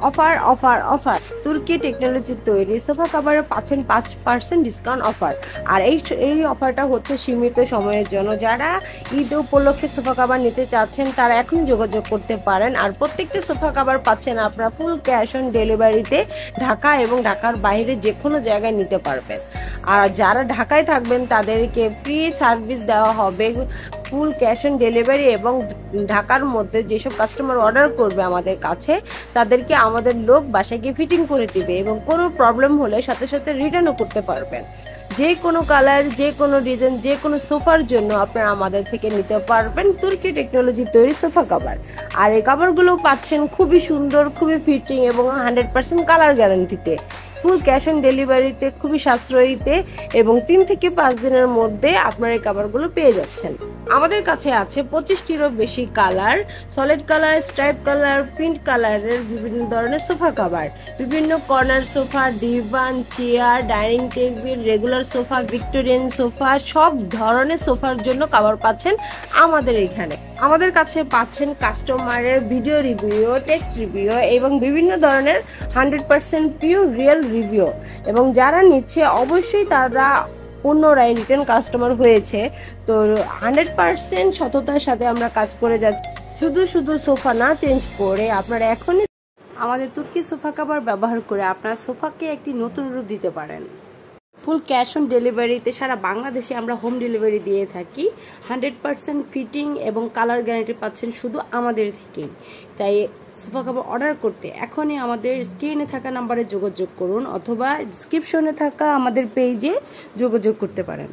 Offer offer offer তুর্কি টেকনোলজির তৈরি সোফা কভারে পাচ্ছেন 5% ডিসকাউন্ট অফার। আর এই অফারটা হচ্ছে সীমিত সময়ের জন্য। যারা ঈদ উপলক্ষে সোফা কভার নিতে চাচ্ছেন তারা এখনই যোগাযোগ করতে পারেন। আর প্রত্যেকটা সোফা কভার পাচ্ছেন আপনারা ফুল ক্যাশ অন ডেলিভারিতে ঢাকা এবং ঢাকার বাইরে যে কোনো জায়গায় নিতে পারবেন। আর যারা ঢাকায় থাকবেন তাদেরকে ফ্রি সার্ভিস দেওয়া হবে, ফুল ক্যাশ অন ডেলিভারি। এবং ঢাকার মধ্যে যেসব কাস্টমার অর্ডার করবে আমাদের কাছে তাদেরকে আমাদের লোক বাসায় গিয়ে ফিটিং করে দিবে এবং কোনো প্রবলেম হলে সাথে সাথে রিটার্নও করতে পারবেন। যে কোনো কালার, যে কোনো ডিজাইন, যে কোনো সোফার জন্য আপনারা আমাদের থেকে নিতে পারবেন তুর্কি টেকনোলজি তৈরি সোফা কভার। আর এই কভারগুলো পাচ্ছেন খুবই সুন্দর, খুবই ফিটিং এবং 100% কালার গ্যারান্টিতে, ফুল ক্যাশ অন ডেলিভারিতে, খুবই সাশ্রয়ীতে এবং 3 থেকে 5 দিনের মধ্যে আপনার এই কভারগুলো পেয়ে যাচ্ছেন। আমাদের কাছে আছে 25টিরও বেশি colour, solid colour, stripe colour, print কালারের বিভিন্ন ধরনের সোফা কভার, বিভিন্ন corner sofa, divan, chair, dining table, regular sofa, Victorian sofa, সব ধরনের সোফার জন্য কভার পাচ্ছেন আমাদের এখানে। আমাদের কাছে পাচ্ছেন কাস্টমারের ভিডিও রিভিউ, টেক্সট রিভিউ এবং বিভিন্ন ধরনের 100% পিওর রিয়েল রিভিউ। এবং যারা নিচ্ছে অবশ্যই তারা পুনরায় রিটার্ন কাস্টমার হয়েছে। তো 100% সততার সাথে আমরা কাজ করে যাচ্ছি। শুধু সোফা না চেঞ্জ করে আপনারা এখনই আমাদের তুর্কি সোফা কভার ব্যবহার করে আপনার সোফাকে একটি নতুন রূপ দিতে পারেন। ফুল ক্যাশ অন ডেলিভারিতে সারা বাংলাদেশে আমরা হোম ডেলিভারি দিয়ে থাকি। 100% ফিটিং এবং কালার গ্যারান্টি পাচ্ছেন শুধু আমাদের থেকেই। তাই সোফা কভার অর্ডার করতে এখনই আমাদের স্ক্রিনে থাকা নাম্বারে যোগাযোগ করুন অথবা ডিসক্রিপশনে থাকা আমাদের পেজে যোগাযোগ করতে পারেন।